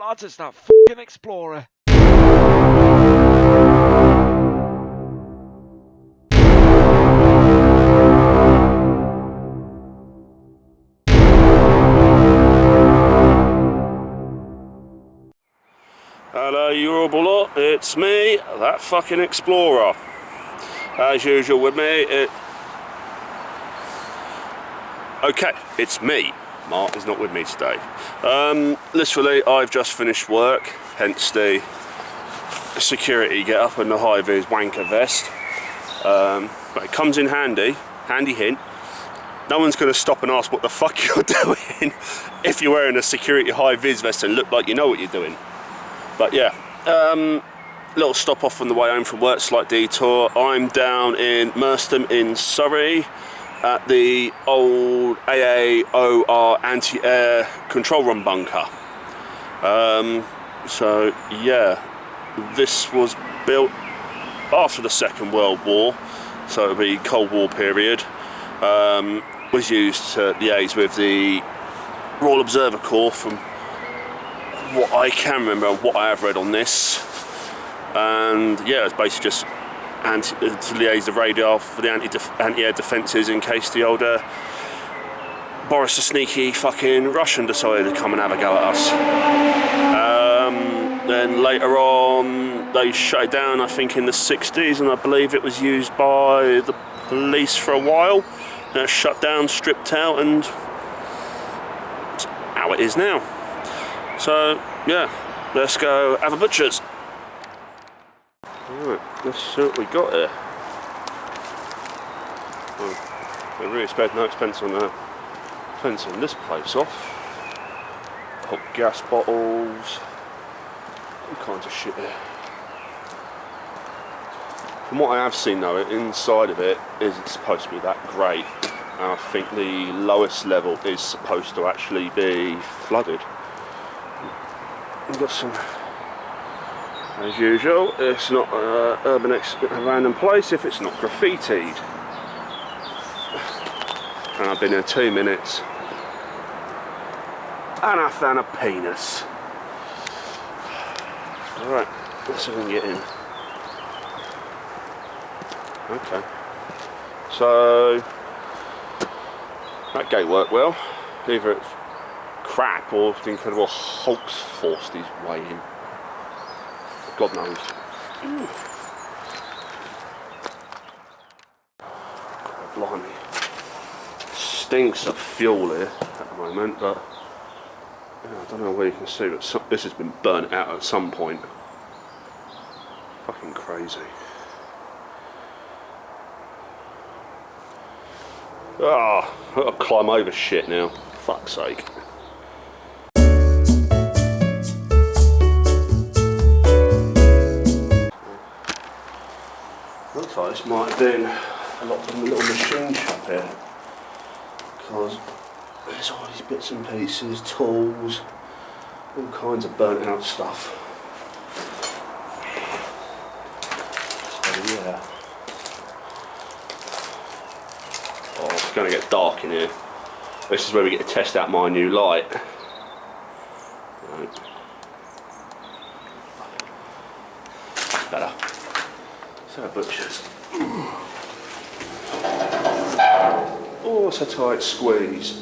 God, it's that fucking Explorer. Hello, you horrible lot, it's me, that fucking Explorer. As usual with me, okay, it's me. Mark is not with me today. Literally, I've just finished work, hence the security get up and the high-vis wanker vest. But it comes in handy hint. No one's going to stop and ask what the fuck you're doing if you're wearing a security high-vis vest and look like you know what you're doing. But yeah, little stop off on the way home from work, slight detour. I'm down in Merstham in Surrey at the old AAOR anti-air control room bunker. So yeah, this was built after the Second World War, so it'll be Cold War period. Was used to liaise with the Royal Observer Corps from what I can remember, what I have read on this, and yeah, it's basically just to liaise the radar for the anti-air defences in case the older Boris the sneaky fucking Russian decided to come and have a go at us. Then later on they shut it down, I think in the 60s, and I believe it was used by the police for a while. Then it shut down, stripped out, and it's how it is now. So, yeah, let's go have a butcher's. Alright, let's see what we got here. Oh, we really spared no expense on fencing this place off. Hot gas bottles, all kinds of shit here. From what I have seen though, inside of it isn't supposed to be that great. And I think the lowest level is supposed to actually be flooded. We've got some, as usual, it's not a random place if it's not graffitied. And I've been here 2 minutes and I found a penis. Alright, let's see if we can get in. Okay. So, that gate worked well. Either it's crap or the Incredible Hulk's forced his way in. God knows. God, blimey. Stinks of fuel here at the moment, but yeah, I don't know where you can see, but this has been burnt out at some point. Fucking crazy. Ah, I've got to climb over shit now. Fuck's sake. Looks like this might have been a little machine shop here, because there's all these bits and pieces, tools, all kinds of burnt out stuff. So yeah. Oh, it's going to get dark in here. This is where we get to test out my new light. Right. That's better. So butchers. Oh, it's a tight squeeze.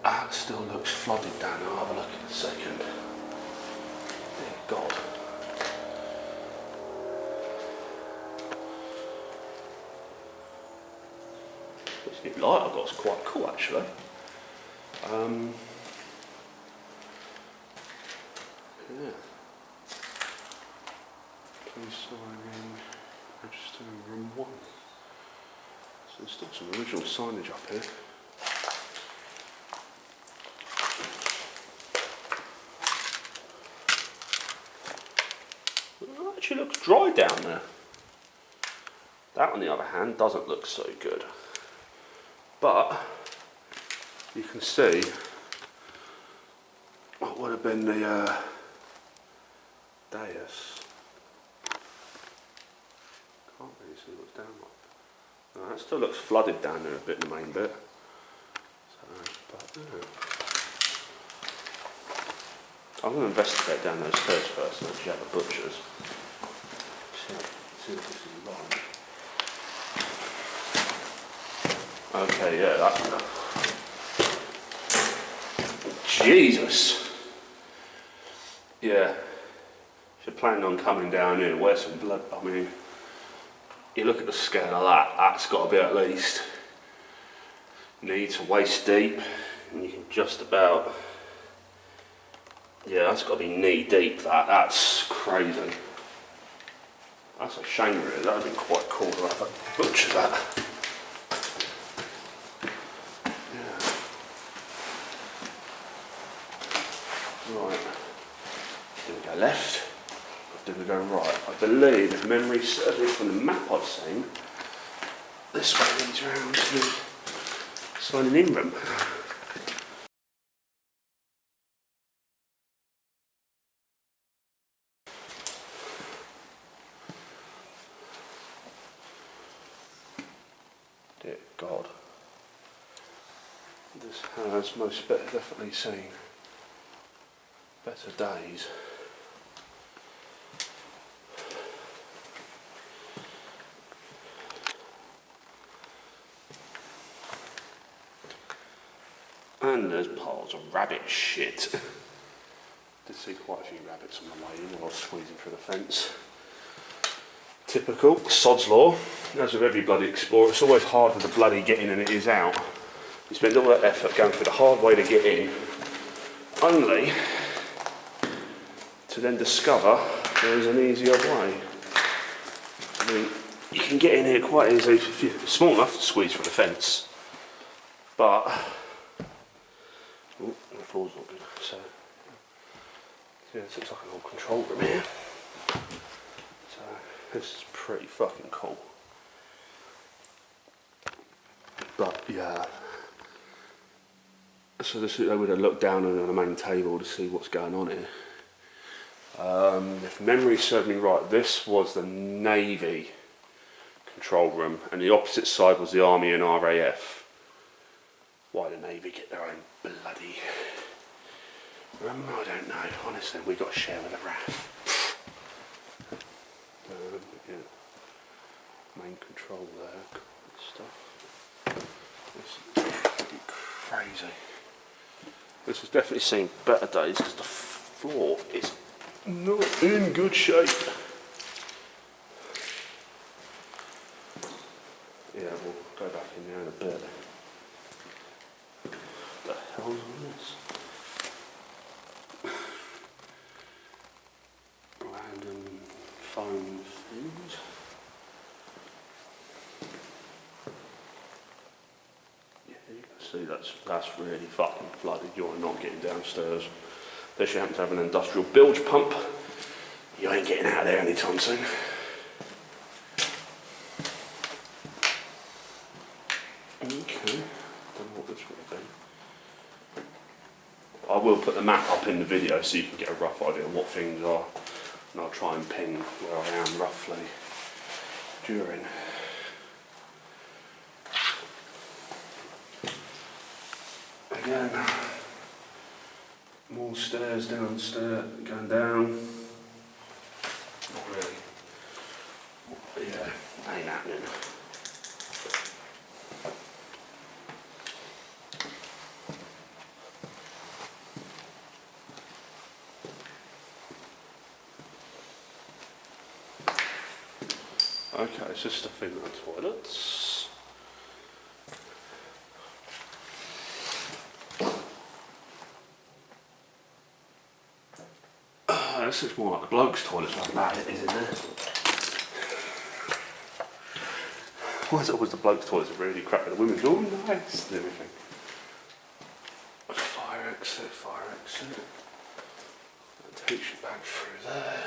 That still looks flooded down there. I'll have a look in a second. Dear God. This new light I've got is quite cool actually. Yeah. Please sign in, register room 1. So there's still some original signage up here. It actually looks dry down there. That on the other hand doesn't look so good. But you can see what would have been the dais. Can't really see what's down like. No, that still looks flooded down there a bit in the main bit. So I'm going to investigate down those stairs first and actually have a butcher's. See if this is right. Okay, yeah, that's enough. Jesus! Yeah. If you're planning on coming down here, wear some blood. I mean, you look at the scale of that, that's got to be at least knee to waist deep. And you can just about, yeah, that's got to be knee deep, that's crazy. That's a shame really, that would have been quite cool to have a butcher that. Yeah. Right, do we go left, or do we go right? I believe, if memory serves me from the map I've seen, this way leads round to the signing in room. Dear God, this has most definitely seen better days. And there's piles of rabbit shit. Did see quite a few rabbits on the way in while I was squeezing through the fence. Typical, sod's law. As with every bloody explorer, it's always harder to bloody get in than it is out. You spend all that effort going through the hard way to get in, only to then discover there is an easier way. I mean, you can get in here quite easily if you're small enough to squeeze through the fence, but oh, the floor's not good. So yeah, this looks like an old control room here. So this is pretty fucking cool. But yeah, so this, I would have looked down on the main table to see what's going on here. If memory served me right, this was the Navy control room, and the opposite side was the Army and RAF. Why the Navy get their own bloody room, I don't know. Honestly, we got to share with the RAF. Yeah. Main control there, good stuff. This is crazy. This has definitely seen better days because the floor is not in good shape. Yeah, we'll go back in there in a bit. What the hell's on this? Random foam things. See, that's really fucking flooded. You're not getting downstairs. Unless you happen to have an industrial bilge pump, you ain't getting out of there anytime soon. Okay, don't know what this would have been. I will put the map up in the video so you can get a rough idea of what things are, and I'll try and pin where I am roughly during. Again, more stairs downstairs, going down. Not really. But yeah, ain't happening. Okay, it's just a female toilets. This looks more like the bloke's toilets like that it is in there. Why is it always the bloke's toilets are really crap and the women's all nice and everything? Fire exit, fire exit. That takes you back through there.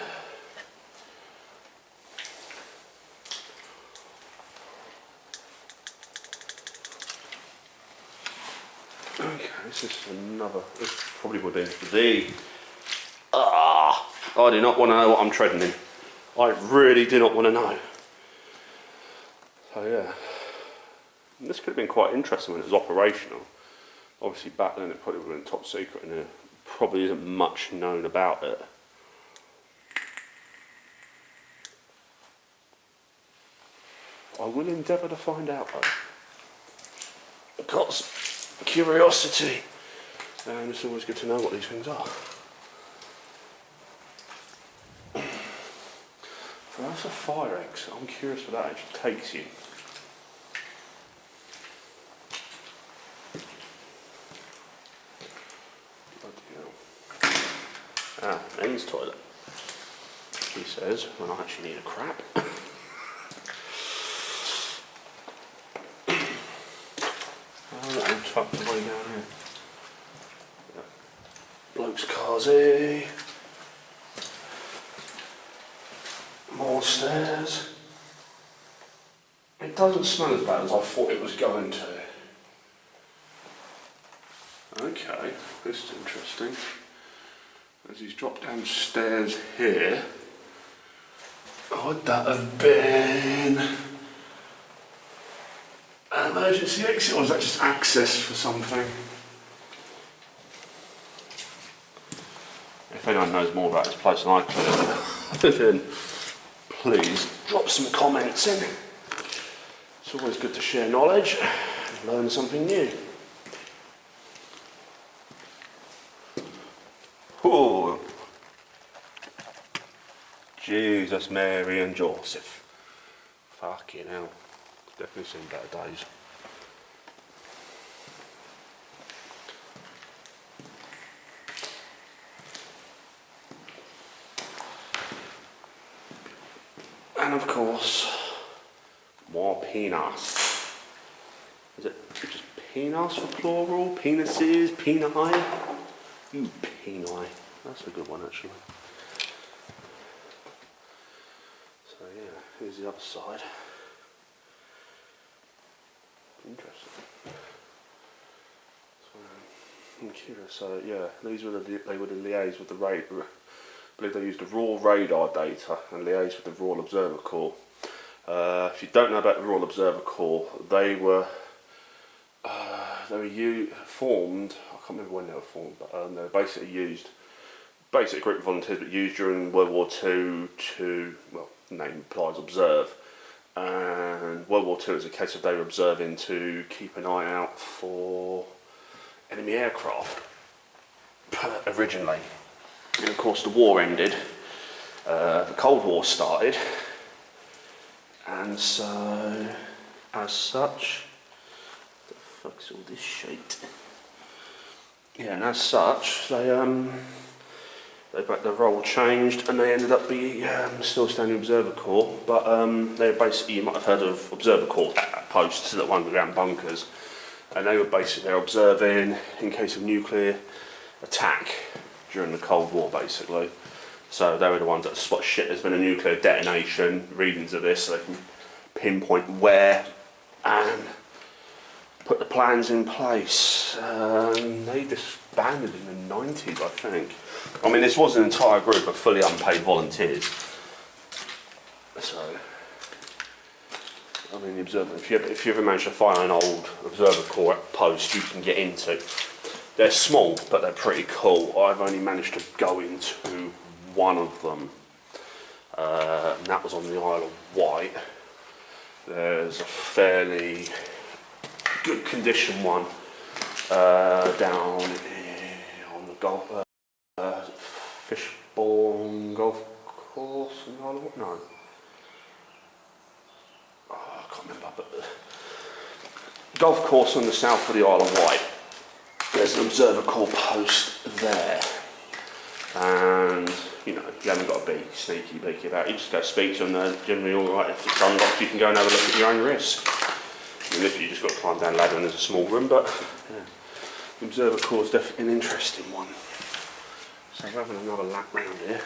Okay, this is another, this probably would be the I do not want to know what I'm treading in. I really do not want to know. So yeah, and this could have been quite interesting when it was operational. Obviously back then it probably would have been top secret in a probably isn't much known about it. I will endeavour to find out though. Because curiosity, and it's always good to know what these things are. So that's a fire exit. I'm curious where that actually takes you. Ah, men's toilet. He says, when I actually need a crap. I'm tucked away down here. Yeah. Bloke's carsy. More stairs. It doesn't smell as bad as I thought it was going to. Okay, this is interesting. As he's dropped downstairs here, would that have been an emergency exit, or is that just access for something? If anyone knows more about this place than I could, then please drop some comments in. It's always good to share knowledge and learn something new. Oh, Jesus, Mary and Joseph. Fucking hell. Definitely seen better days. And of course, more penis. Is it just penis for plural? Penises? Peni? Ooh, peni. That's a good one actually. So yeah, here's the other side. Interesting. So, I'm curious. So yeah, these were they would have liaised with the radar. I believe they used the raw radar data and liaised with the Royal Observer Corps. If you don't know about the Royal Observer Corps, they were formed. I can't remember when they were formed, but they were basically used. Basic group of volunteers, but used during World War II to, well, the name implies observe. And World War II is a case of they were observing to keep an eye out for enemy aircraft originally. And of course the war ended, the Cold War started, and so as such, the fuck's all this shit? Yeah, and as such, their role changed and they ended up being still standing Observer Corps, but they were basically, you might have heard of Observer Corps posts that were underground bunkers, and they were basically observing in case of nuclear attack during the Cold War basically. So they were the ones that spot shit, there's been a nuclear detonation, readings of this, so they can pinpoint where and put the plans in place. They disbanded in the 90s, I think. I mean, this was an entire group of fully unpaid volunteers. So, I mean, the observer, if you ever manage to find an old Observer Corps post you can get into, they're small, but they're pretty cool. I've only managed to go into one of them, and that was on the Isle of Wight. There's a fairly good condition one down on the Fishbourne golf course in the Isle of Wight? No. Oh, I can't remember, but the golf course on the south of the Isle of Wight. There's an Observer Corps post there, and you know, you haven't got to be sneaky beaky about it. You just go speak to them, they're generally alright. If it's unlocked, you can go and have a look at your own risk. And literally, you just got to climb down a ladder and there's a small room, but yeah, the Observer Corps is definitely an interesting one. So we're having another lap round here,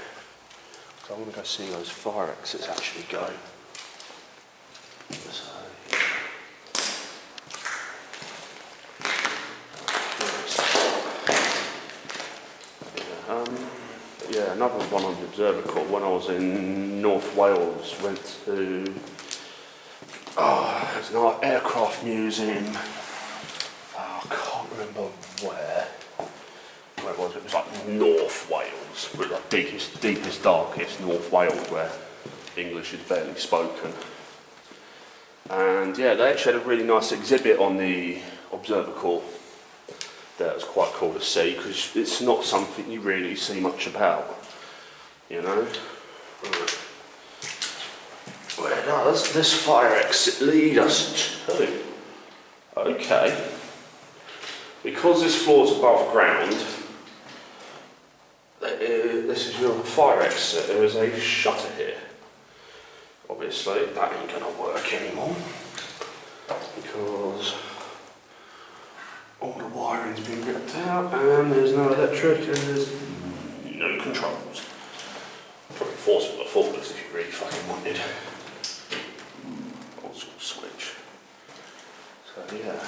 so I want to go see those fire exits actually go. So, yeah, another one on the Observer Corps. When I was in North Wales, went to there's an aircraft museum. I can't remember where it was. It was like North Wales, but like deepest, darkest North Wales, where English is barely spoken. And yeah, they actually had a really nice exhibit on the observatory that was quite cool to see, because it's not something you really see much about, you know. Right. Where does this fire exit lead us to? Okay. Because this floor's above ground, this is your fire exit. There is a shutter here. Obviously, that ain't gonna work anymore because all the wiring's been ripped out and there's no electric and there's no controls. Probably forcible to forklifts if you really fucking wanted. Old school switch. So yeah.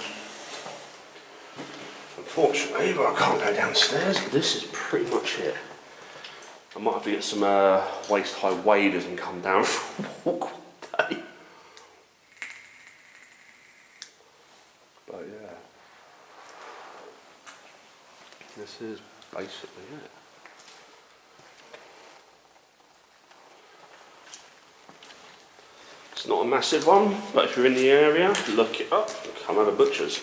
Unfortunately, but I can't go downstairs. This is pretty much it. I might have to get some waist-high waders and come down for a walk one day. But yeah, this is basically it. It's not a massive one, but if you're in the area, look it up and come have a butcher's.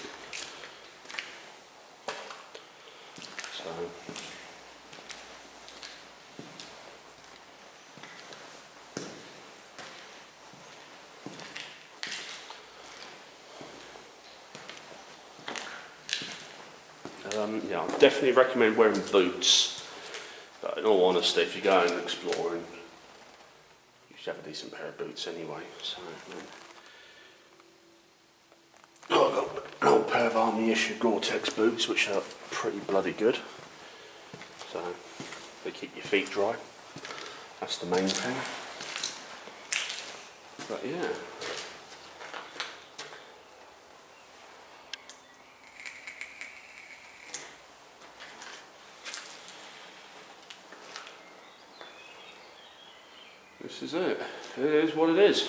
Yeah, I definitely recommend wearing boots, but in all honesty, if you're going exploring, you should have a decent pair of boots anyway. So, I've got an old pair of Army issue Gore-Tex boots, which are pretty bloody good. So, they keep your feet dry. That's the main thing. But yeah. This is it. It is what it is.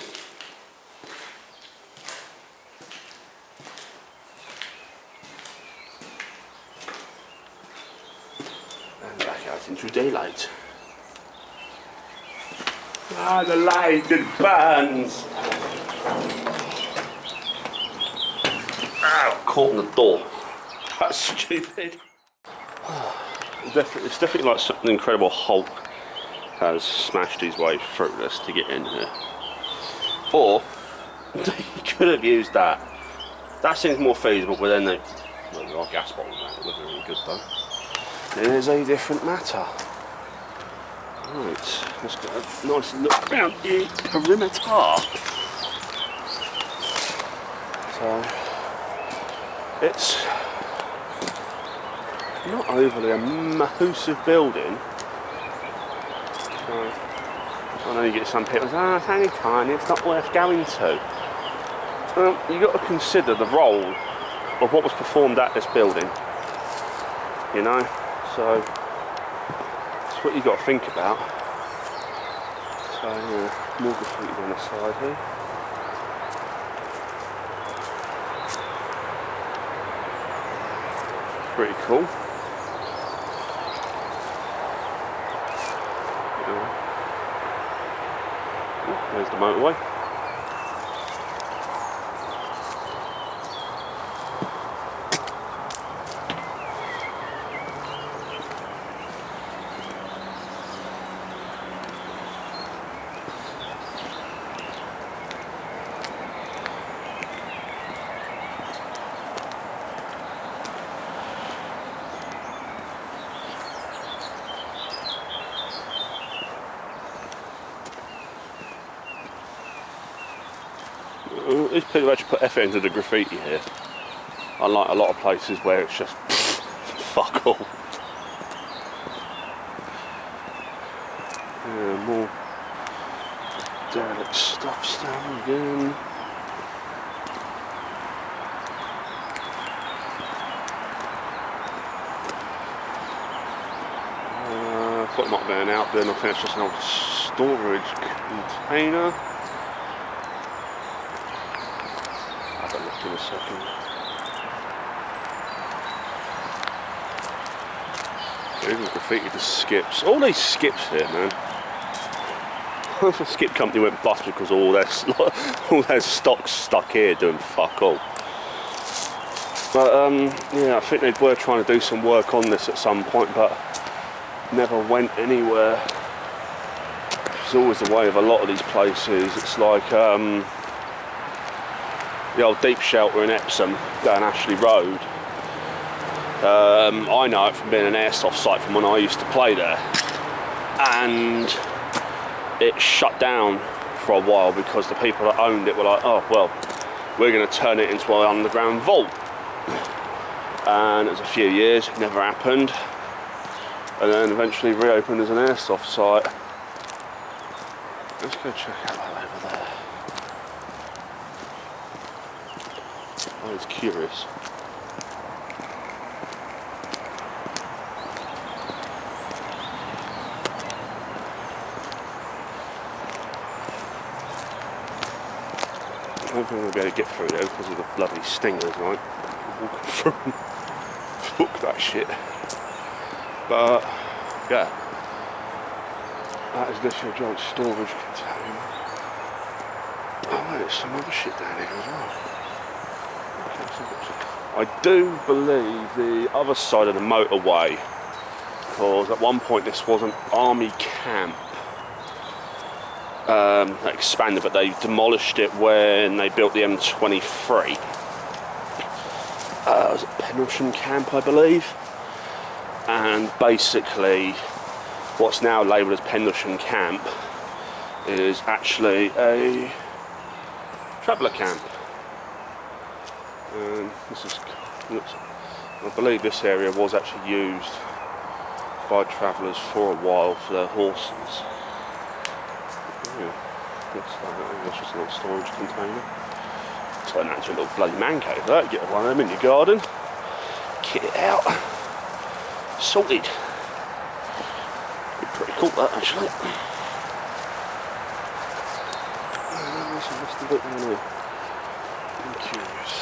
And back out into daylight. Ah, the light, it burns! Ow, caught in the door. That's stupid. It's definitely like something incredible Hulk has smashed his way through this to get in here. Or, they could have used that. That seems more feasible, but then well, there are gas bombs now, it would be really good though. It is a different matter. Right, let's get a nice look around the perimeter. So, it's not overly a massive building. I know you get some people say, oh, it's only tiny, it's not worth going to. You've got to consider the role of what was performed at this building, you know, so that's what you've got to think about. So yeah, more graffiti on the side here. Pretty cool. There's the motorway. These people actually put effort into the graffiti here, unlike a lot of places where it's just fuck all. Yeah, more derelict stuff's down again. I thought it might have been out there, and I think it's just an old storage container. In a second. Even graffiti just skips. All these skips here, man. The skip company went bust because all their stock's stuck here doing fuck all. But yeah, I think they were trying to do some work on this at some point, but never went anywhere. It's always the way of a lot of these places. It's like the old Deep Shelter in Epsom down Ashley Road. I know it from being an airsoft site from when I used to play there, and it shut down for a while because the people that owned it were like, oh well, we're going to turn it into an underground vault. And it was a few years, never happened, and then eventually reopened as an airsoft site. Let's go check out that over there. I was curious. I don't think we'll be able to get through there because of the bloody stingers, right? Walking through them. Fuck that shit. But, yeah. That is literally a giant storage container. Oh wait, there's some other shit down here as well. I do believe the other side of the motorway, because at one point this was an army camp. That expanded, but they demolished it when they built the M23. It was a Pendlesham camp, I believe. And basically, what's now labelled as Pendlesham camp is actually a traveller camp. And this is, I believe this area was actually used by travellers for a while for their horses. Yeah, that's just a little storage container. Turn that into a little bloody man cave, that. Get one of them in your garden, kit it out, sorted. Be pretty cool that actually. What's the bit down here? I'm curious.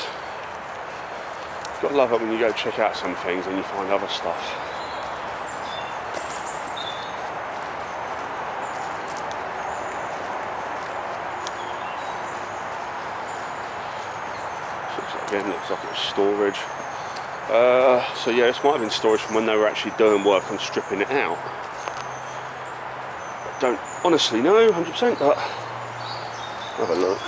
Gotta love it when you go check out some things and you find other stuff. Again, looks like it was storage. So yeah, this might have been storage from when they were actually doing work on stripping it out. I don't honestly know 100%, but have a look.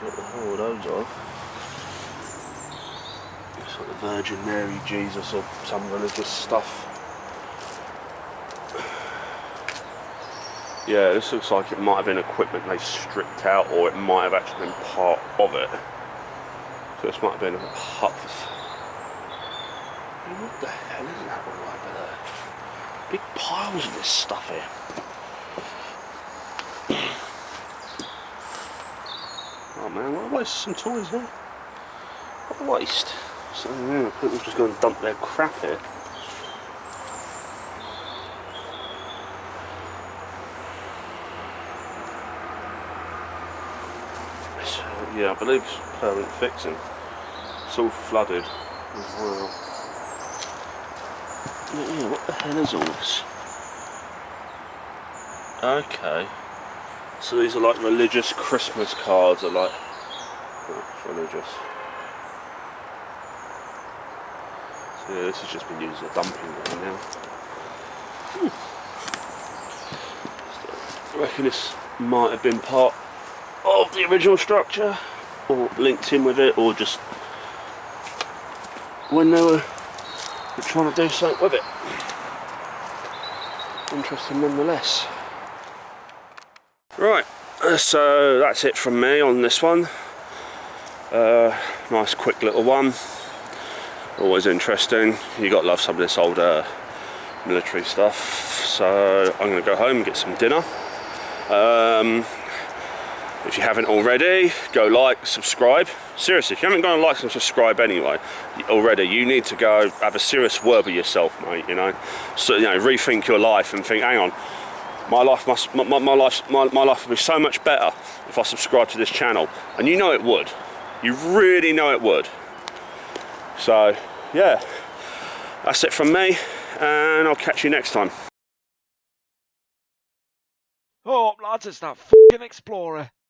What the hell are those of? It's like the Virgin Mary, Jesus, or some religious stuff. Yeah, this looks like it might have been equipment they stripped out, or it might have actually been part of it. So this might have been a hut. What the hell is that all over there? Big piles of this stuff here. Oh man, what a waste of some toys here. What a waste. So yeah, people's just going to dump their crap here. Yeah, I believe it's permanent fixing. It's all flooded as well. Yeah, what the hell is all this? Okay. So these are like religious Christmas cards, are like... Oh, it's religious. So yeah, this has just been used as a dumping ground now. I reckon this might have been part of the original structure, or linked in with it, or just when they were trying to do something with it. Interesting nonetheless. Right, so that's it from me on this one. Nice quick little one. Always interesting. You got to love some of this older military stuff. So I'm going to go home and get some dinner. If you haven't already, go like, subscribe. Seriously, if you haven't gone to like and subscribe anyway, already, you need to go have a serious word with yourself, mate, you know. So, you know, rethink your life and think, hang on, my life would be so much better if I subscribed to this channel. And you know it would. You really know it would. So, yeah, that's it from me, and I'll catch you next time. Oh, lads, it's that f***ing Explorer.